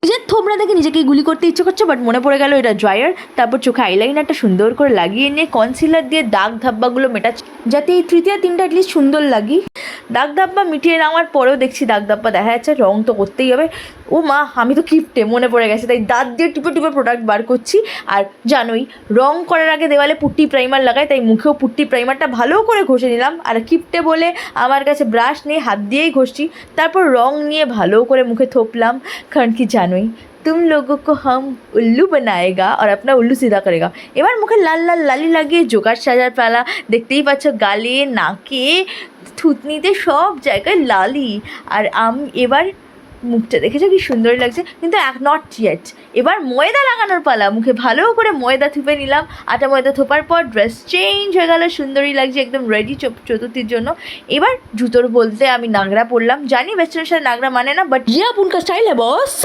নিজের থোবড়া দেখে নিজেকেই গুলি করতে ইচ্ছে করছে, বাট মনে পড়ে গেল এটা ড্রায়ার। তারপর চোখে আইলাইনারটা সুন্দর করে লাগিয়ে নিয়ে কনসিলার দিয়ে দাগ ধাব্বাগুলো মেটাচ্ছি, যাতে এই তৃতীয় দিনটা অ্যাটলিস্ট সুন্দর লাগি। দাগ ধাব্বা মিটিয়ে নেওয়ার পরেও দেখছি দাগ ধাব্বা দেখা যাচ্ছে, রং তো করতেই হবে। ও মা, আমি তো কিপটে, মনে পড়ে গেছে, তাই দাঁত দিয়ে টিপে টিপে প্রোডাক্ট বার করছি। আর জানোই রং করার আগে দেওয়ালে পুট্টি প্রাইমার লাগাই, তাই মুখেও পুট্টি প্রাইমারটা ভালো করে ঘষে নিলাম। আর কিপটে বলে আমার কাছে ব্রাশ নেই, হাত দিয়েই ঘষছি। তারপর রং নিয়ে ভালো করে মুখে থোপলাম, কারণ কি জানোই, तुम लोगों को हम उल्लू बनाएगा और अपना उल्लू सीधा करेगा। এবার মুখে লাল লাল লালি লাগিয়ে জোগাড় সাজার পালা। দেখতেই পাচ্ছ, গালে, নাকে, থুতনিতে সব জায়গায় লালি। আর এবার মুখটা দেখেছো কি সুন্দর লাগছে, কিন্তু নট ইয়েট। এবার ময়দা লাগানোর পালা। মুখে ভালো করে ময়দা থুপে নিলাম। আটা ময়দা থোপার পর ড্রেস চেঞ্জ হয়ে গেল, সুন্দরই লাগছে, একদম রেডি চতুর্থীর জন্য। এবার জুতোর বলতে আমি নাগরা পরলাম। জানি ওয়েস্টার্নের সাথে নাগরা মানে না, বাট ये अब उनका स्टाइल है बॉस।